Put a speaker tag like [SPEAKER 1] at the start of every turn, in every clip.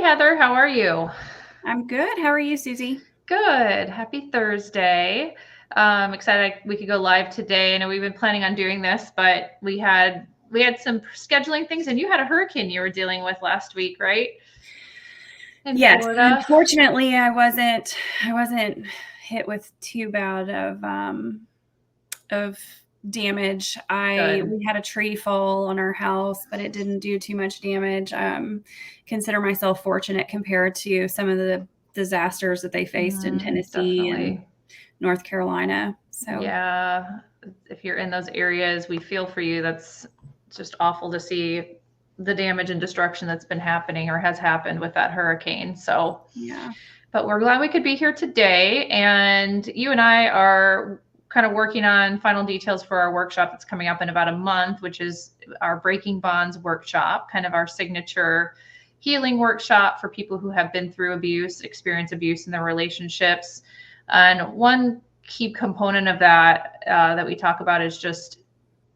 [SPEAKER 1] Heather. How are you?
[SPEAKER 2] I'm good. How are you, Susie?
[SPEAKER 1] Good. Happy Thursday. Excited we could go live today. I know we've been planning on doing this, but we had some scheduling things, and you had a hurricane you were dealing with last week, right? In
[SPEAKER 2] Yes.
[SPEAKER 1] Florida.
[SPEAKER 2] Unfortunately, I wasn't hit with too bad of damage.
[SPEAKER 1] Good.
[SPEAKER 2] We had a tree fall on our house, but it didn't do too much damage. Consider myself fortunate compared to some of the disasters that they faced in Tennessee and
[SPEAKER 1] Definitely.
[SPEAKER 2] North Carolina. So
[SPEAKER 1] Yeah. If you're in those areas, we feel for you. That's just awful to see the damage and destruction that's been happening or has happened with that hurricane. So,
[SPEAKER 2] yeah.
[SPEAKER 1] but we're glad we could be here today. And you and I are kind of working on final details for our workshop that's coming up in about a month, which is our Breaking Bonds workshop, kind of our signature healing workshop for people who have been through abuse, experience abuse in their relationships. And one key component of that that we talk about is just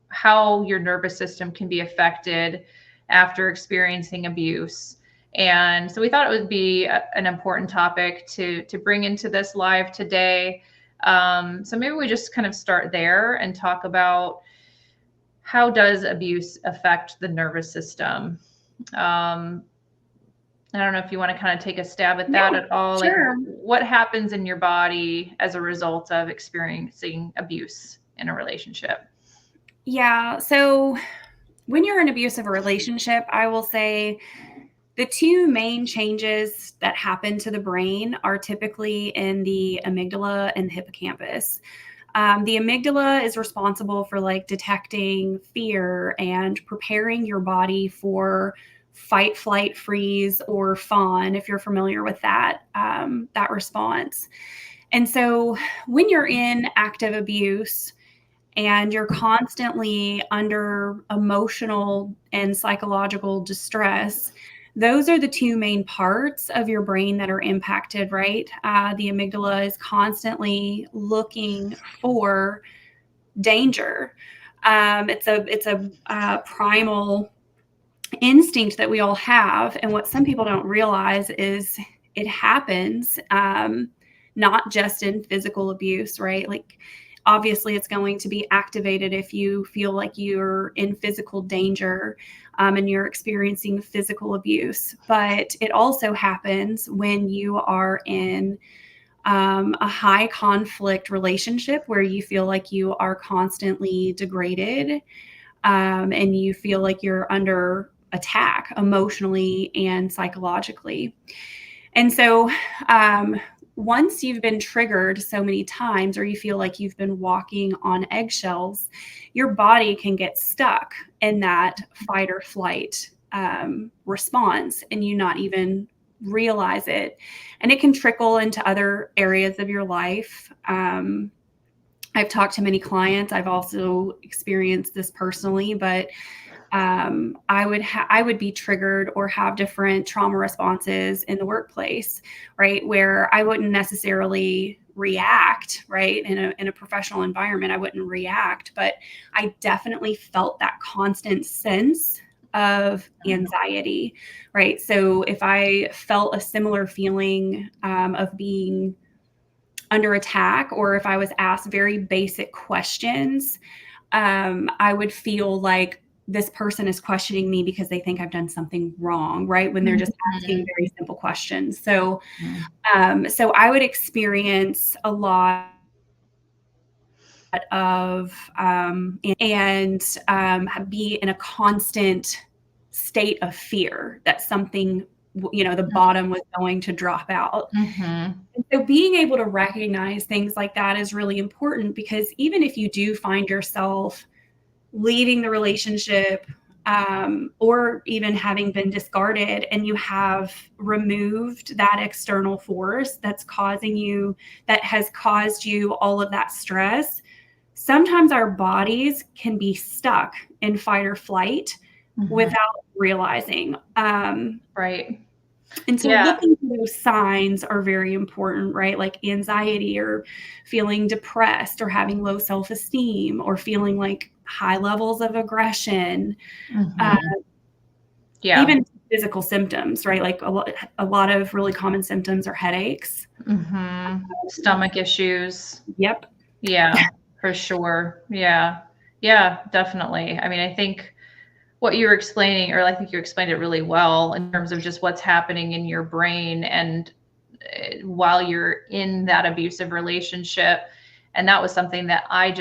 [SPEAKER 1] how your nervous system can be affected after experiencing abuse. And so we thought it would be an important topic to bring into this live today. So maybe we just kind of start there and talk about how does abuse affect the nervous system. Um, I don't know if you want to kind of take a stab at that
[SPEAKER 2] Yeah,
[SPEAKER 1] at all. Like,
[SPEAKER 2] sure.
[SPEAKER 1] what happens in your body as a result of experiencing abuse in a relationship?
[SPEAKER 2] Yeah. So when you're in an abusive relationship, I will say the two main changes that happen to the brain are typically in the amygdala and hippocampus. The amygdala is responsible for like detecting fear and preparing your body for fight, flight, freeze, or fawn, if you're familiar with that response. And so when you're in active abuse, and you're constantly under emotional and psychological distress, those are the two main parts of your brain that are impacted, right? The amygdala is constantly looking for danger. It's a primal instinct that we all have, and what some people don't realize is it happens not just in physical abuse, right? Like obviously it's going to be activated if you feel like you're in physical danger and you're experiencing physical abuse, but it also happens when you are in a high conflict relationship where you feel like you are constantly degraded and you feel like you're under attack emotionally and psychologically. And so, once you've been triggered so many times, or you feel like you've been walking on eggshells, your body can get stuck in that fight or flight response, and you not even realize it. And it can trickle into other areas of your life. I've talked to many clients. I've also experienced this personally, but I would be triggered or have different trauma responses in the workplace, right? Where I wouldn't necessarily react, right? In a professional environment, I wouldn't react, but I definitely felt that constant sense of anxiety, right? So if I felt a similar feeling of being under attack, or if I was asked very basic questions, I would feel like this person is questioning me because they think I've done something wrong, right? When they're just asking very simple questions. So, so I would experience a lot of and be in a constant state of fear that something, the bottom was going to drop out.
[SPEAKER 1] Mm-hmm.
[SPEAKER 2] And so being able to recognize things like that is really important, because even if you do find yourself leaving the relationship or even having been discarded, and you have removed that external force that has caused you all of that stress, sometimes our bodies can be stuck in fight or flight without realizing.
[SPEAKER 1] Right.
[SPEAKER 2] And so
[SPEAKER 1] Yeah.
[SPEAKER 2] looking for those signs are very important, right? Like anxiety, or feeling depressed, or having low self-esteem, or feeling like high levels of aggression.
[SPEAKER 1] Mm-hmm.
[SPEAKER 2] Even
[SPEAKER 1] Yeah.
[SPEAKER 2] physical symptoms, right? Like a lot of really common symptoms are headaches.
[SPEAKER 1] Stomach issues.
[SPEAKER 2] Yep.
[SPEAKER 1] Yeah, for sure. Yeah. Yeah, definitely. I mean, I think what you were explaining, or I think you explained it really well in terms of just what's happening in your brain and while you're in that abusive relationship. And that was something that I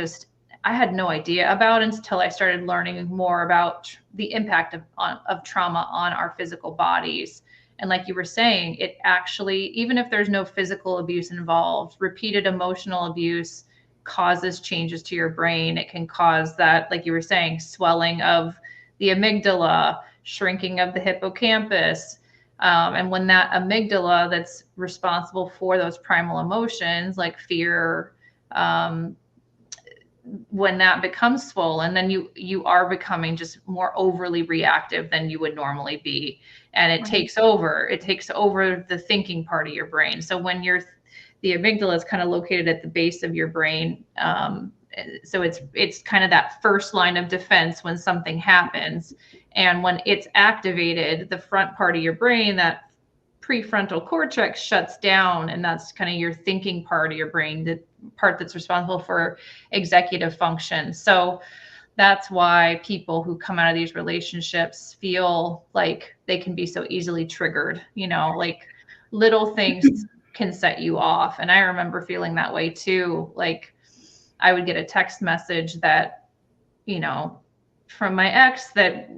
[SPEAKER 1] had no idea about until I started learning more about the impact of trauma on our physical bodies. And like you were saying, it actually, even if there's no physical abuse involved, repeated emotional abuse causes changes to your brain. It can cause that, like you were saying, swelling of the amygdala, shrinking of the hippocampus. And when that amygdala that's responsible for those primal emotions like fear, um, when that becomes swollen, then you are becoming just more overly reactive than you would normally be, and it takes over the thinking part of your brain. So when the amygdala is kind of located at the base of your brain, so it's kind of that first line of defense when something happens. And when it's activated, the front part of your brain, that prefrontal cortex, shuts down, and that's kind of your thinking part of your brain, the part that's responsible for executive function. So that's why people who come out of these relationships feel like they can be so easily triggered, like little things can set you off. And I remember feeling that way too. Like I would get a text message that, from my ex that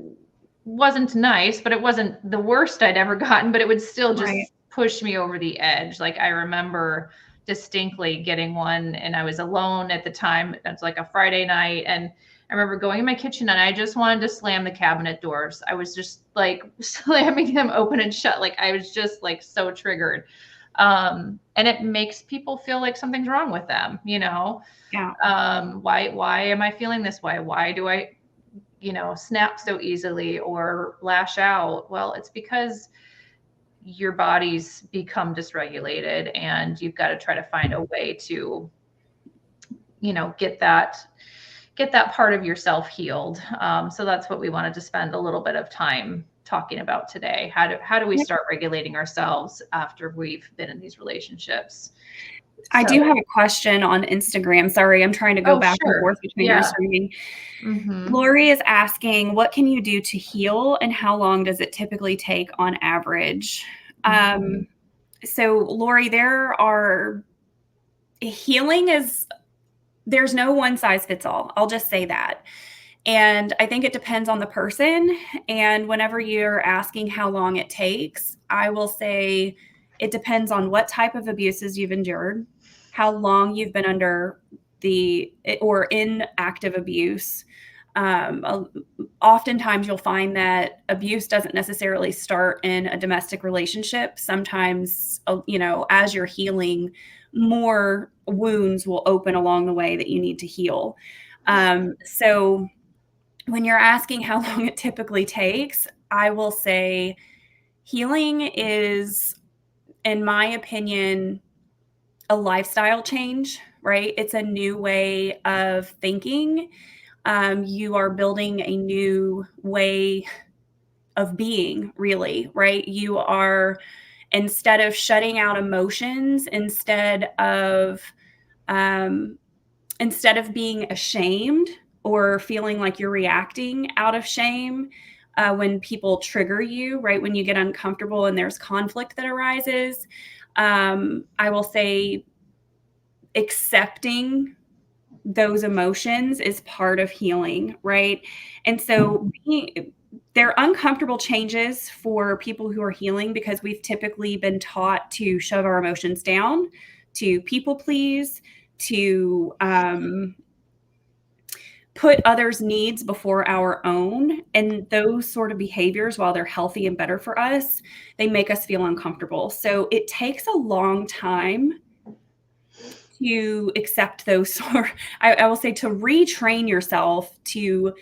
[SPEAKER 1] wasn't nice, but it wasn't the worst I'd ever gotten, but it would still just push me over the edge. Like I remember distinctly getting one, and I was alone at the time. It was like a Friday night, and I remember going in my kitchen and I just wanted to slam the cabinet doors. I was just like slamming them open and shut. Like I was just like so triggered. And it makes people feel like something's wrong with them,
[SPEAKER 2] Yeah.
[SPEAKER 1] Why am I feeling this way? Why do I, snap so easily or lash out? Well, it's because your body's become dysregulated, and you've got to try to find a way to, get that part of yourself healed. So that's what we wanted to spend a little bit of time talking about today. How do we start regulating ourselves after we've been in these relationships?
[SPEAKER 2] I do have a question on Instagram. Sorry, I'm trying to go back and forth between your screen. Lori is asking, what can you do to heal, and how long does it typically take on average? So Lori, there's no one size fits all. I'll just say that. And I think it depends on the person. And whenever you're asking how long it takes, I will say it depends on what type of abuses you've endured, how long you've been under or in active abuse. Oftentimes you'll find that abuse doesn't necessarily start in a domestic relationship. Sometimes, as you're healing, more wounds will open along the way that you need to heal. So when you're asking how long it typically takes, I will say healing is, in my opinion, a lifestyle change, right? It's a new way of thinking. You are building a new way of being, really, right? You are, instead of shutting out emotions, instead of being ashamed or feeling like you're reacting out of shame when people trigger you, right? When you get uncomfortable and there's conflict that arises, I will say accepting those emotions is part of healing, right? And so they're uncomfortable changes for people who are healing because we've typically been taught to shove our emotions down, to people please, to put others' needs before our own. And those sort of behaviors, while they're healthy and better for us, they make us feel uncomfortable. So it takes a long time to accept those, or I will say to retrain yourself to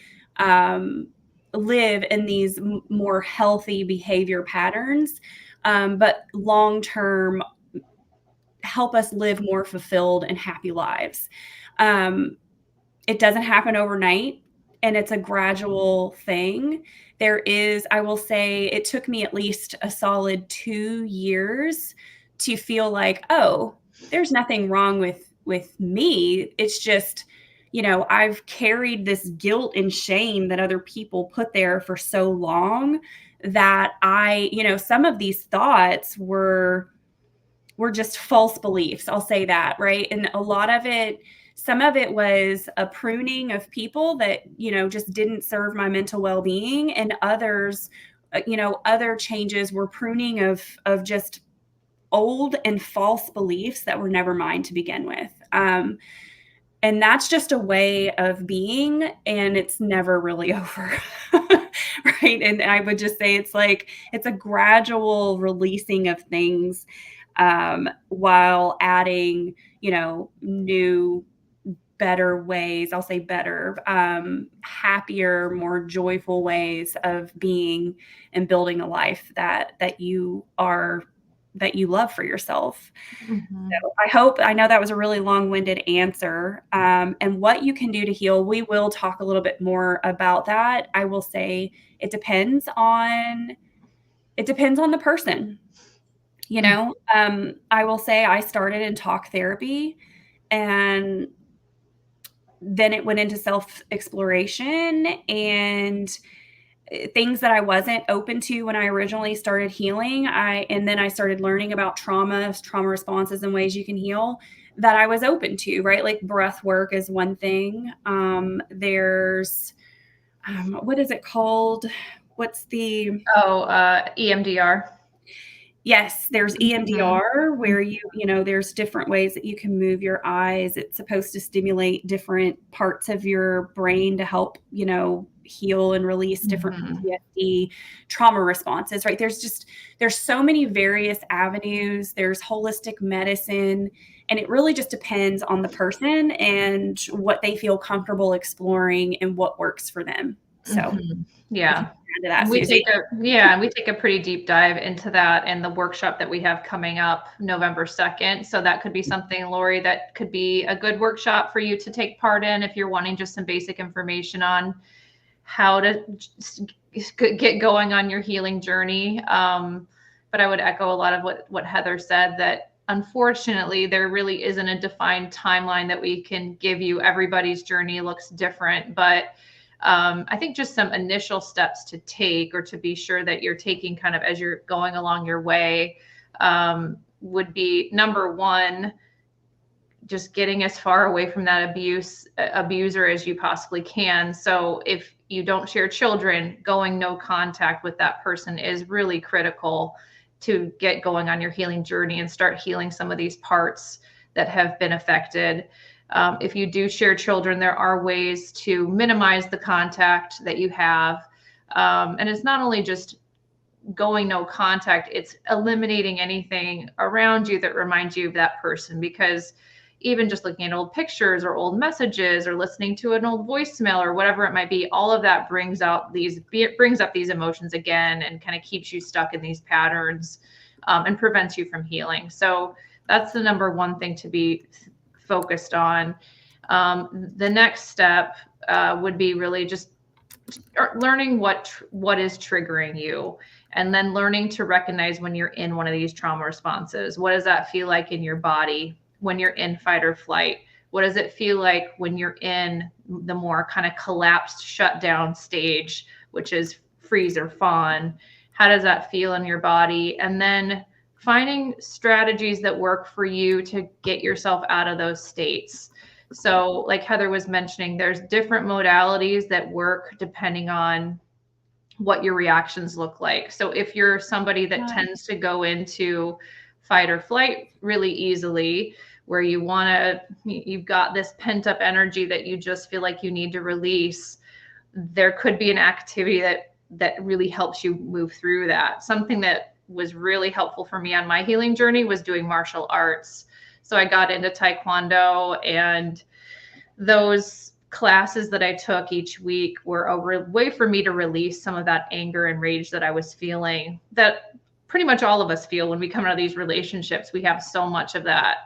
[SPEAKER 2] live in these more healthy behavior patterns, but long-term help us live more fulfilled and happy lives. It doesn't happen overnight. and it's a gradual thing. There is, I will say, it took me at least a solid 2 years to feel like, oh, there's nothing wrong with me. It's just, I've carried this guilt and shame that other people put there for so long that some of these thoughts were just false beliefs. I'll say that, right? And a lot of it, some of it was a pruning of people that, just didn't serve my mental well-being, and others, other changes were pruning of just old and false beliefs that were never mine to begin with. And that's just a way of being, and it's never really over. Right. And I would just say it's a gradual releasing of things, while adding, new, better ways. I'll say better, happier, more joyful ways of being and building a life that you love for yourself.
[SPEAKER 1] Mm-hmm.
[SPEAKER 2] So I know that was a really long-winded answer. And what you can do to heal, we will talk a little bit more about that. I will say it depends on the person. I will say I started in talk therapy, and then it went into self-exploration and things that I wasn't open to when I originally started healing. And then I started learning about trauma responses and ways you can heal that I was open to, right? Like breath work is one thing. There's, what is it called? What's the...
[SPEAKER 1] EMDR.
[SPEAKER 2] Yes, there's EMDR where
[SPEAKER 1] Mm-hmm.
[SPEAKER 2] there's different ways that you can move your eyes. It's supposed to stimulate different parts of your brain to help, heal and release different
[SPEAKER 1] Mm-hmm.
[SPEAKER 2] PTSD trauma responses, right? There's so many various avenues. There's holistic medicine, and it really just depends on the person and what they feel comfortable exploring and what works for them. So
[SPEAKER 1] Mm-hmm.
[SPEAKER 2] if you
[SPEAKER 1] Yeah.
[SPEAKER 2] can add to that,
[SPEAKER 1] And we
[SPEAKER 2] Susie.
[SPEAKER 1] take a pretty deep dive into that in the workshop that we have coming up November 2nd. So that could be something, Lori, that could be a good workshop for you to take part in if you're wanting just some basic information on how to get going on your healing journey. But I would echo a lot of what Heather said, that unfortunately there really isn't a defined timeline that we can give you. Everybody's journey looks different, but I think just some initial steps to take, or to be sure that you're taking kind of as you're going along your way, would be number one, just getting as far away from that abuser as you possibly can. So if you don't share children, going no contact with that person is really critical to get going on your healing journey and start healing some of these parts that have been affected. If you do share children, there are ways to minimize the contact that you have. And it's not only just going no contact, it's eliminating anything around you that reminds you of that person. Because even just looking at old pictures or old messages or listening to an old voicemail or whatever it might be, all of that brings up these emotions again, and kind of keeps you stuck in these patterns, and prevents you from healing. So that's the number one thing to be focused on. The next step would be really just learning what is triggering you, and then learning to recognize when you're in one of these trauma responses. What does that feel like in your body when you're in fight or flight? What does it feel like when you're in the more kind of collapsed, shut down stage, which is freeze or fawn? How does that feel in your body? And then finding strategies that work for you to get yourself out of those states. So like Heather was mentioning, there's different modalities that work depending on what your reactions look like. So if you're somebody that tends to go into fight or flight really easily, where you've got this pent up energy that you just feel like you need to release, there could be an activity that really helps you move through that. Something that was really helpful for me on my healing journey was doing martial arts. So I got into Taekwondo, and those classes that I took each week were a way for me to release some of that anger and rage that I was feeling, that pretty much all of us feel when we come out of these relationships. We have so much of that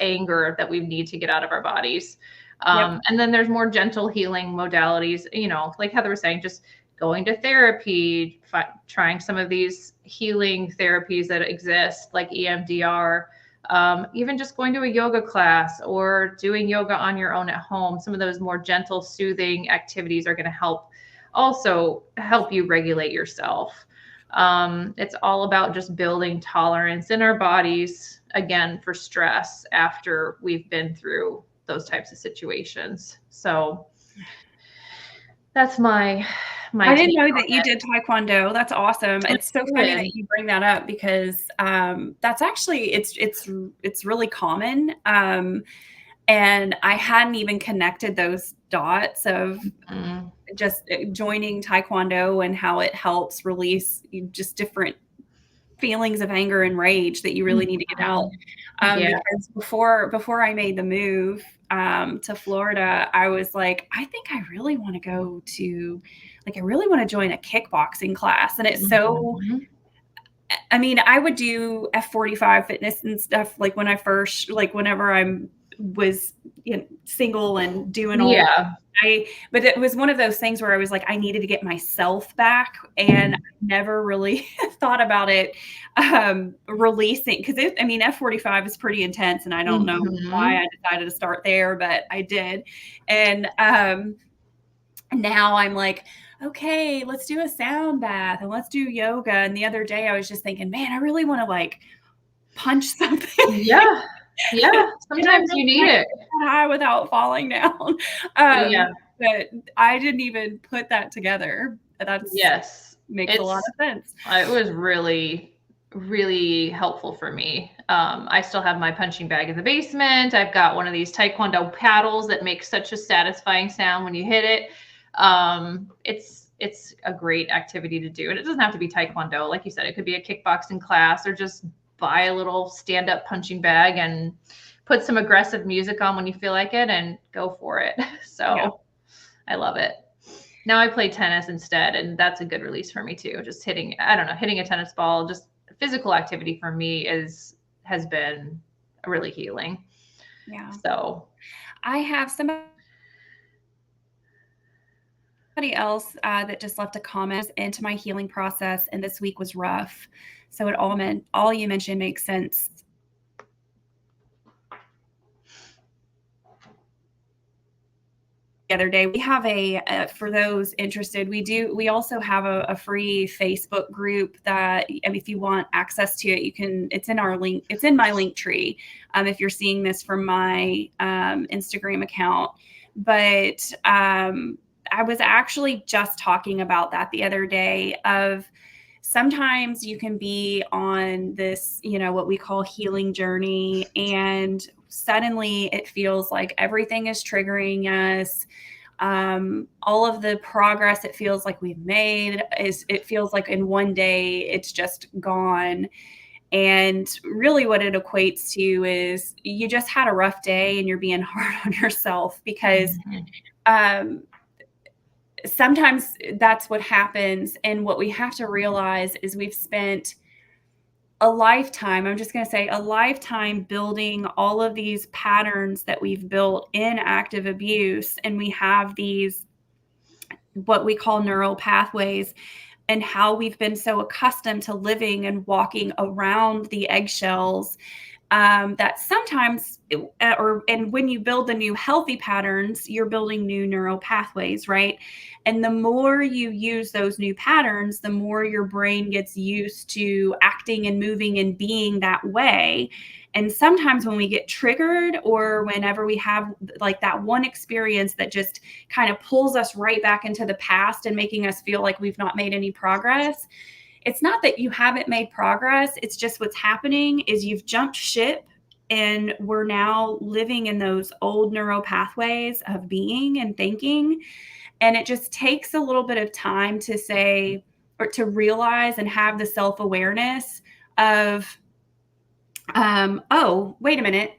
[SPEAKER 1] anger that we need to get out of our bodies.
[SPEAKER 2] Yep.
[SPEAKER 1] And then there's more gentle healing modalities, like Heather was saying, just going to therapy, trying some of these healing therapies that exist, like EMDR, even just going to a yoga class or doing yoga on your own at home. Some of those more gentle, soothing activities are going to also help you regulate yourself. It's all about just building tolerance in our bodies, again, for stress after we've been through those types of situations. So that's my
[SPEAKER 2] I didn't
[SPEAKER 1] take
[SPEAKER 2] know
[SPEAKER 1] on
[SPEAKER 2] that you
[SPEAKER 1] it.
[SPEAKER 2] did Taekwondo. That's awesome. It's so funny that you bring that up because that's actually it's really common. And I hadn't even connected those dots of just joining Taekwondo and how it helps release just different feelings of anger and rage that you really need to get out.
[SPEAKER 1] Yeah.
[SPEAKER 2] Because before I made the move to Florida, I was like, I think I really want to go to, like, I really want to join a kickboxing class. And it's so, I mean, I would do F45 fitness and stuff like when I first, like whenever was single and doing all but it was one of those things where I was like, I needed to get myself back, and I never really thought about it releasing, because I mean, F45 is pretty intense, and I don't know why I decided to start there, but I did. And now I'm like, okay, let's do a sound bath and let's do yoga. And the other day I was just thinking, man, I really want to like punch something.
[SPEAKER 1] Yeah. Sometimes you need it.
[SPEAKER 2] High without falling down. But I didn't even put that together. Makes a lot of sense.
[SPEAKER 1] It was really, really helpful for me. I still have my punching bag in the basement. I've got one of these Taekwondo paddles that makes such a satisfying sound when you hit it. It's a great activity to do. And it doesn't have to be Taekwondo. Like you said, it could be a kickboxing class, or just buy a little stand-up punching bag and put some aggressive music on when you feel like it and go for it. So I love it. Now I play tennis instead, and that's a good release for me too. Just hitting a tennis ball, just physical activity for me has been really healing.
[SPEAKER 2] Yeah.
[SPEAKER 1] So
[SPEAKER 2] I have somebody else that just left a comment into my healing process, and this week was rough. So all you mentioned makes sense. The other day, we have for those interested, we also have a free Facebook group that, I mean, if you want access to it, it's in my link tree. If you're seeing this from my Instagram account, but I was actually just talking about that the other day of sometimes you can be on this, what we call healing journey, and suddenly it feels like everything is triggering us. All of the progress it feels like we've made it feels like in one day it's just gone. And really what it equates to is you just had a rough day and you're being hard on yourself, because sometimes that's what happens. And what we have to realize is we've spent a lifetime, I'm just going to say a lifetime, building all of these patterns that we've built in active abuse. And we have these, what we call neural pathways, and how we've been so accustomed to living and walking around the eggshells that sometimes, and when you build the new healthy patterns, you're building new neural pathways, right? And the more you use those new patterns, the more your brain gets used to acting and moving and being that way. And sometimes when we get triggered, or whenever we have like that one experience that just kind of pulls us right back into the past and making us feel like we've not made any progress, it's not that you haven't made progress. It's just what's happening is you've jumped ship, and we're now living in those old neural pathways of being and thinking. And it just takes a little bit of time to say, or to realize and have the self-awareness of, oh, wait a minute.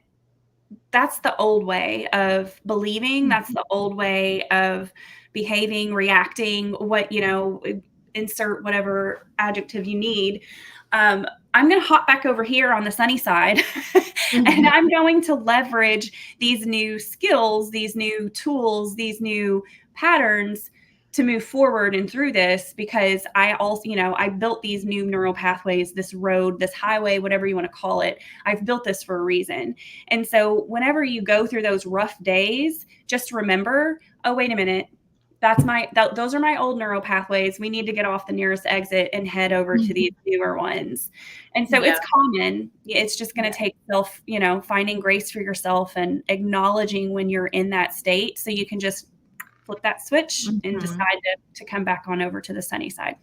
[SPEAKER 2] That's the old way of believing. That's the old way of behaving, reacting, insert whatever adjective you need. I'm going to hop back over here on the sunny side and I'm going to leverage these new skills, these new tools, these new patterns to move forward and through this, because I also, I built these new neural pathways, this road, this highway, whatever you want to call it. I've built this for a reason. And so whenever you go through those rough days, just remember, oh, wait a minute. Those are my old neural pathways. We need to get off the nearest exit and head over to these newer ones. And so it's common. It's just going to take finding grace for yourself and acknowledging when you're in that state, so you can just flip that switch and decide to come back on over to the sunny side.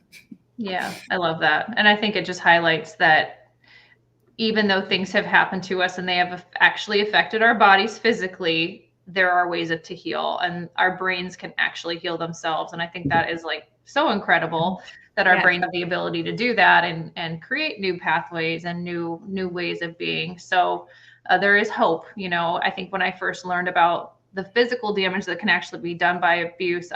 [SPEAKER 1] Yeah, I love that. And I think it just highlights that even though things have happened to us and they have actually affected our bodies physically, there are ways to heal, and our brains can actually heal themselves. And I think that is like so incredible that our brain have the ability to do that and create new pathways and new ways of being. So there is hope. I think when I first learned about the physical damage that can actually be done by abuse,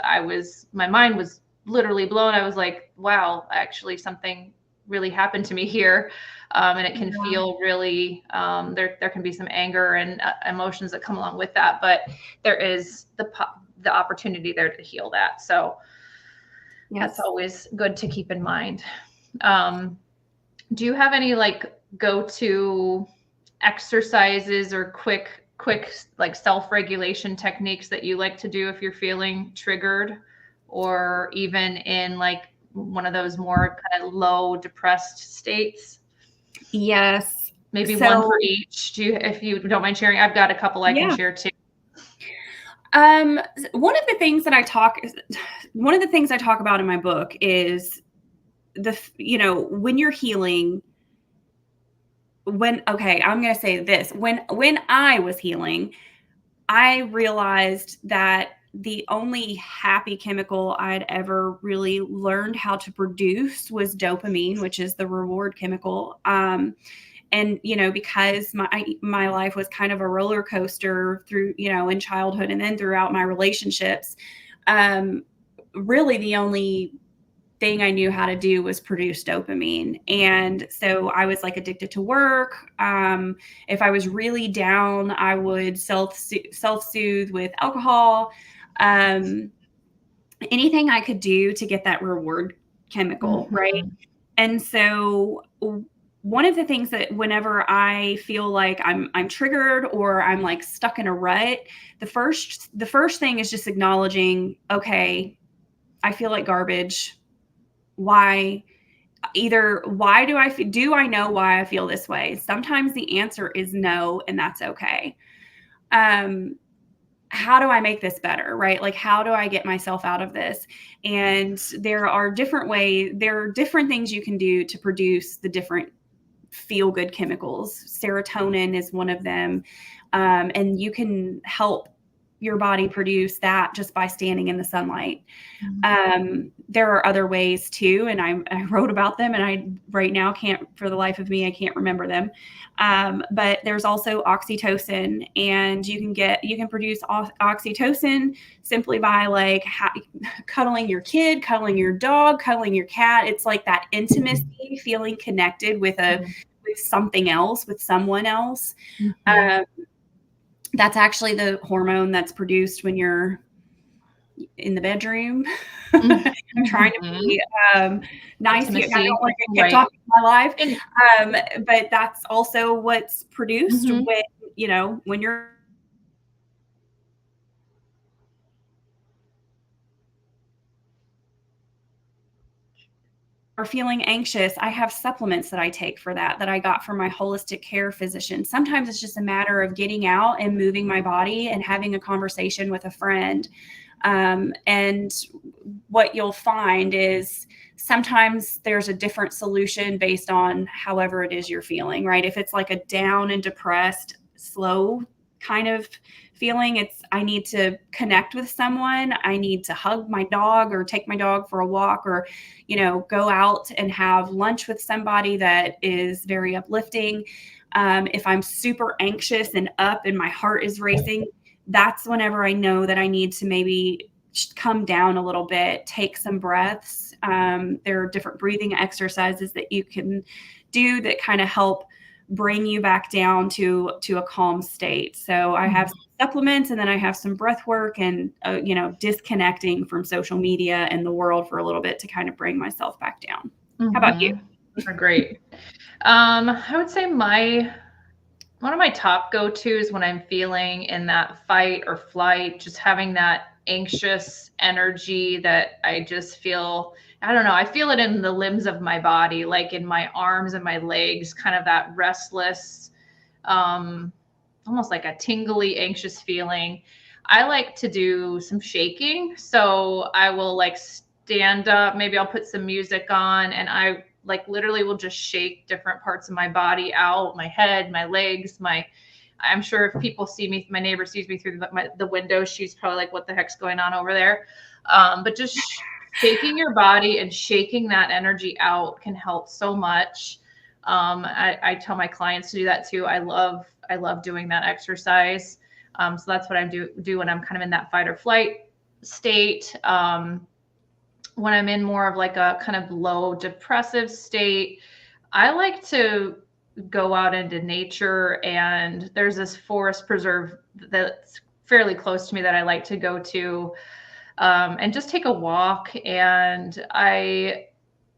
[SPEAKER 1] my mind was literally blown. I was like, wow, actually something really happened to me here. And it can feel really, there can be some anger and emotions that come along with that, but there is the opportunity there to heal that. So that's always good to keep in mind. Do you have any go-to exercises or quick self-regulation techniques that you like to do if you're feeling triggered, or even in one of those more kind of low depressed states?
[SPEAKER 2] Yes.
[SPEAKER 1] Maybe one for each. If you don't mind sharing, I've got a couple I can share too.
[SPEAKER 2] One of the things I talk about in my book is when you're healing, I'm going to say this, when I was healing, I realized that the only happy chemical I'd ever really learned how to produce was dopamine, which is the reward chemical. And, because my life was kind of a roller coaster through, in childhood and then throughout my relationships, really the only thing I knew how to do was produce dopamine. And so I was addicted to work. If I was really down, I would self-soothe with alcohol. Anything I could do to get that reward chemical, right? And so one of the things that whenever I feel like I'm triggered or I'm stuck in a rut, the first thing is just acknowledging, okay, I feel like garbage. Why? Do I know why I feel this way? Sometimes the answer is no, and that's okay. How do I make this better, right? How do I get myself out of this? And there are different things you can do to produce the different feel-good chemicals. Serotonin is one of them. And you can help your body produce that just by standing in the sunlight. There are other ways too, and I wrote about them, and I right now for the life of me, I can't remember them. But there's also oxytocin, and you can produce oxytocin simply by cuddling your kid, cuddling your dog, cuddling your cat. It's that intimacy, feeling connected with something else, with someone else. That's actually the hormone that's produced when you're in the bedroom. I'm trying to be nice here. I don't want to get talking my life. But that's also what's produced when you're or feeling anxious. I have supplements that I take for that I got from my holistic care physician. Sometimes it's just a matter of getting out and moving my body and having a conversation with a friend. And what you'll find is sometimes there's a different solution based on however it is you're feeling, right? If it's a down and depressed, slow kind of feeling, I need to connect with someone. I need to hug my dog or take my dog for a walk, or, go out and have lunch with somebody that is very uplifting. If I'm super anxious and up and my heart is racing, that's whenever I know that I need to maybe come down a little bit, take some breaths, There are different breathing exercises that you can do that kind of help bring you back down to a calm state. So I have some supplements, and then I have some breath work and, disconnecting from social media and the world for a little bit to kind of bring myself back down. How about you?
[SPEAKER 1] Great. I would say one of my top go-tos when I'm feeling in that fight or flight, just having that anxious energy that I just feel, I don't know, I feel it in the limbs of my body, like in my arms and my legs, kind of that restless, almost like a tingly, anxious feeling. I like to do some shaking. So I will like stand up, maybe I'll put some music on, and I like literally will just shake different parts of my body out, my head, my legs, I'm sure if people see me, my neighbor sees me through the window, she's probably like, what the heck's going on over there? But just shaking your body and shaking that energy out can help so much. I tell my clients to do that too. I love doing that exercise. So that's what I do when I'm kind of in that fight or flight state. When I'm in more of like a kind of low depressive state, I like to go out into nature, and there's this forest preserve that's fairly close to me that I like to go to, and just take a walk. And I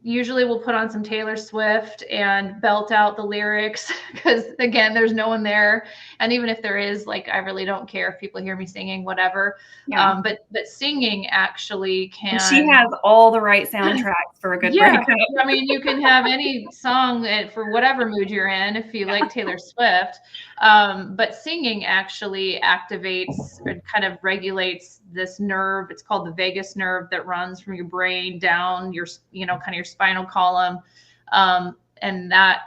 [SPEAKER 1] usually will put on some Taylor Swift and belt out the lyrics because, again, there's no one there. And even if there is, like, I really don't care if people hear me singing, whatever.
[SPEAKER 2] Yeah.
[SPEAKER 1] But singing actually can.
[SPEAKER 2] And she has all the right soundtracks for a good breakup.
[SPEAKER 1] I mean, you can have any song for whatever mood you're in if you like Taylor Swift. But singing actually activates and kind of regulates this nerve. It's called the vagus nerve that runs from your brain down your, kind of your spinal column. And that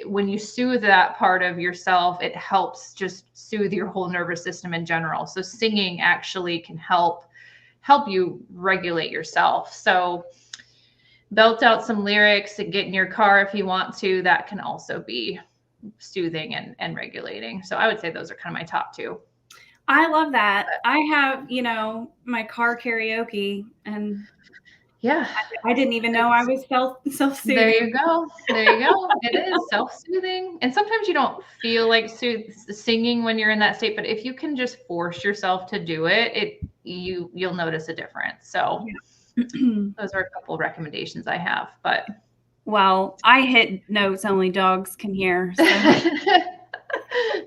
[SPEAKER 1] when you soothe that part of yourself, it helps just soothe your whole nervous system in general. So singing actually can help you regulate yourself. So belt out some lyrics and get in your car if you want to. That can also be soothing and regulating. So I would say those are kind of my top two.
[SPEAKER 2] I love that. I have, my car karaoke, and
[SPEAKER 1] yeah,
[SPEAKER 2] I didn't even know I was self-soothing.
[SPEAKER 1] There you go. It is self-soothing. And sometimes you don't feel like singing when you're in that state, but if you can just force yourself to do it, you'll notice a difference. So those are a couple of recommendations I have, but.
[SPEAKER 2] Well, I hit notes only dogs can hear. So.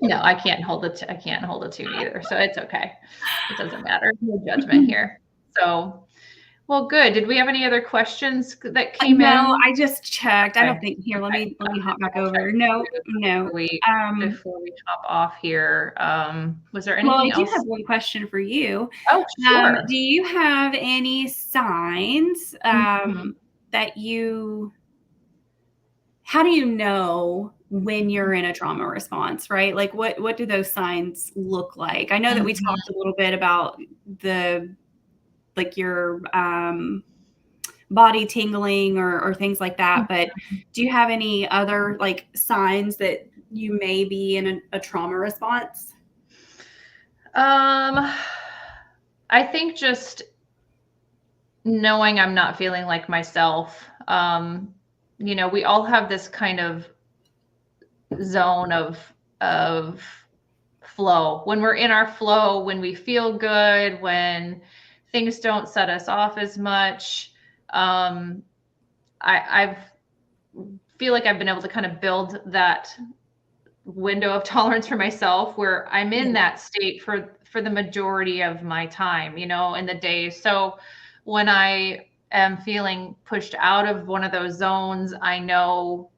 [SPEAKER 1] No, I can't hold a tune either. So it's okay. It doesn't matter. No judgment here. So, well, good. Did we have any other questions that came in?
[SPEAKER 2] No, I just checked. Okay. I don't think here. Let me hop back over. No.
[SPEAKER 1] Before we hop off here, was there anything else?
[SPEAKER 2] Well, I do have one question for you.
[SPEAKER 1] Oh, sure.
[SPEAKER 2] Do you have any signs that you? How do you know when you're in a trauma response, right? Like what do those signs look like? I know that we talked a little bit about your body tingling or things like that, but do you have any other like signs that you may be in a trauma response?
[SPEAKER 1] I think just knowing I'm not feeling like myself. We all have this kind of zone of flow. When we're in our flow, when we feel good, when things don't set us off as much, I feel like I've been able to kind of build that window of tolerance for myself where I'm in that state for the majority of my time, in the day. So when I am feeling pushed out of one of those zones, I know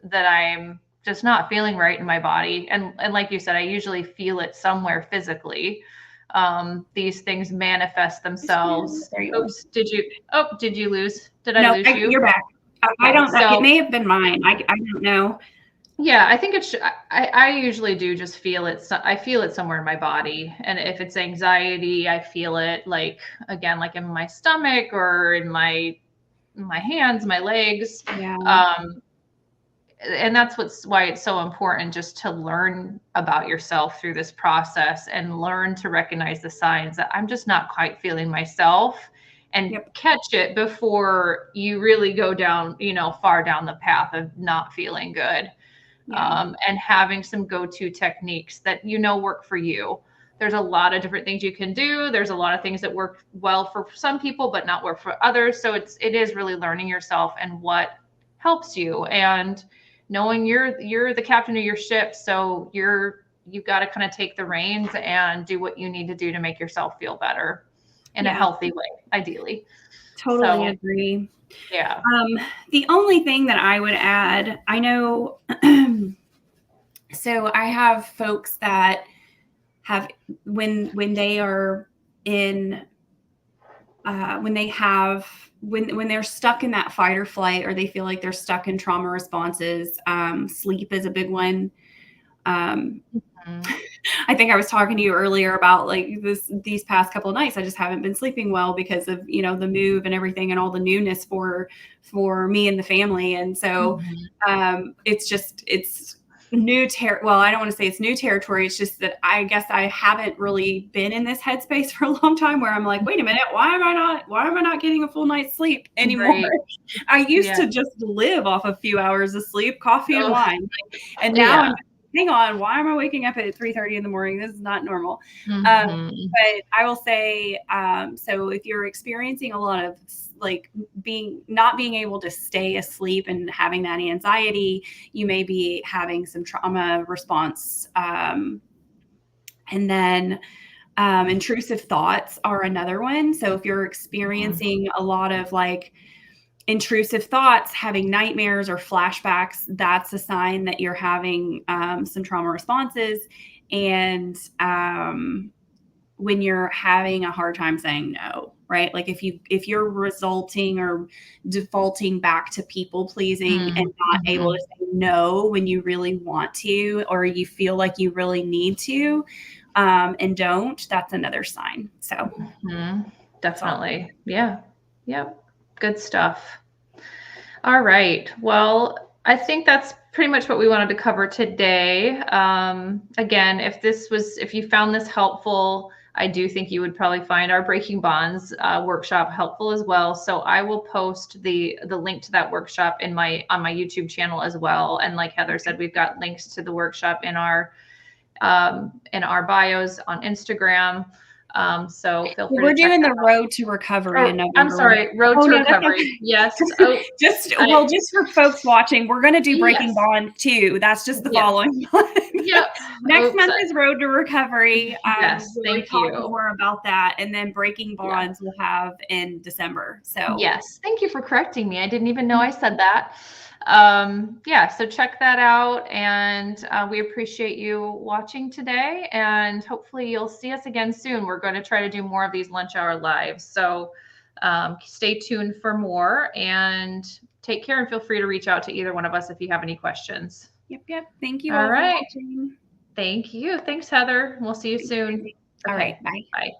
[SPEAKER 1] that I'm just not feeling right in my body. And like you said, I usually feel it somewhere physically. These things manifest themselves. Oops, did you lose? Did I lose you?
[SPEAKER 2] You're back. I don't know. It may have been mine. I don't know.
[SPEAKER 1] Yeah, I think I usually do just feel it. I feel it somewhere in my body. And if it's anxiety, I feel it like in my stomach or in my hands, my legs.
[SPEAKER 2] Yeah.
[SPEAKER 1] And that's why it's so important just to learn about yourself through this process and learn to recognize the signs that I'm just not quite feeling myself. and
[SPEAKER 2] Yep.
[SPEAKER 1] catch it before you really go down, far down the path of not feeling good.
[SPEAKER 2] Yeah.
[SPEAKER 1] And having some go-to techniques that work for you. There's a lot of different things you can do. There's a lot of things that work well for some people, but not work for others. So it is really learning yourself and what helps you, and knowing you're the captain of your ship. So you've got to kind of take the reins and do what you need to do to make yourself feel better in a
[SPEAKER 2] Yeah.
[SPEAKER 1] healthy way, ideally.
[SPEAKER 2] Totally
[SPEAKER 1] So,
[SPEAKER 2] agree.
[SPEAKER 1] yeah.
[SPEAKER 2] The only thing that I would add, I know, so I have folks that have, when they are in, when they're stuck in that fight or flight, or they feel like they're stuck in trauma responses, sleep is a big one. I think I was talking to you earlier about like these past couple of nights, I just haven't been sleeping well because of, the move and everything and all the newness for me and the family. And so, it's new well, I don't want to say it's new territory. It's just that I guess I haven't really been in this headspace for a long time where I'm like, wait a minute, why am I not getting a full night's sleep anymore?
[SPEAKER 1] Right.
[SPEAKER 2] I used to just live off a few hours of sleep, coffee and wine. And now
[SPEAKER 1] Yeah.
[SPEAKER 2] I'm, hang on, why am I waking up at 3:30 in the morning? This is not normal.
[SPEAKER 1] Mm-hmm.
[SPEAKER 2] But I will say, so if you're experiencing a lot of like not being able to stay asleep and having that anxiety, you may be having some trauma response. And then intrusive thoughts are another one. So if you're experiencing a lot of like intrusive thoughts, having nightmares or flashbacks, that's a sign that you're having some trauma responses. And when you're having a hard time saying no, right? Like if you're resulting or defaulting back to people pleasing and not able to say no when you really want to, or you feel like you really need to, and don't, that's another sign. So
[SPEAKER 1] definitely. Yeah. Yep. Good stuff. All right. Well, I think that's pretty much what we wanted to cover today. Again, if you found this helpful, I do think you would probably find our Breaking Bonds workshop helpful as well. So I will post the link to that workshop on my YouTube channel as well. And like Heather said, we've got links to the workshop in our bios on Instagram. So feel free
[SPEAKER 2] we're
[SPEAKER 1] to check
[SPEAKER 2] doing
[SPEAKER 1] that
[SPEAKER 2] the
[SPEAKER 1] out.
[SPEAKER 2] road to recovery in November.
[SPEAKER 1] I'm sorry, road to recovery. Yes. Oh,
[SPEAKER 2] just for folks watching, we're going to do Breaking Bonds too. That's just the following one.
[SPEAKER 1] Yep.
[SPEAKER 2] Next month is Road to Recovery.
[SPEAKER 1] Yes,
[SPEAKER 2] we'll talk more about that, and then Breaking Bonds we'll have in December. So
[SPEAKER 1] yes, thank you for correcting me. I didn't even know I said that. So check that out, and we appreciate you watching today, and hopefully you'll see us again soon. We're going to try to do more of these lunch hour lives, so stay tuned for more, and take care, and feel free to reach out to either one of us if you have any questions.
[SPEAKER 2] Yep. Thank you
[SPEAKER 1] all
[SPEAKER 2] all
[SPEAKER 1] right.
[SPEAKER 2] for watching.
[SPEAKER 1] Thank you. Thanks, Heather. We'll see you soon.
[SPEAKER 2] All right. Bye.
[SPEAKER 1] Bye.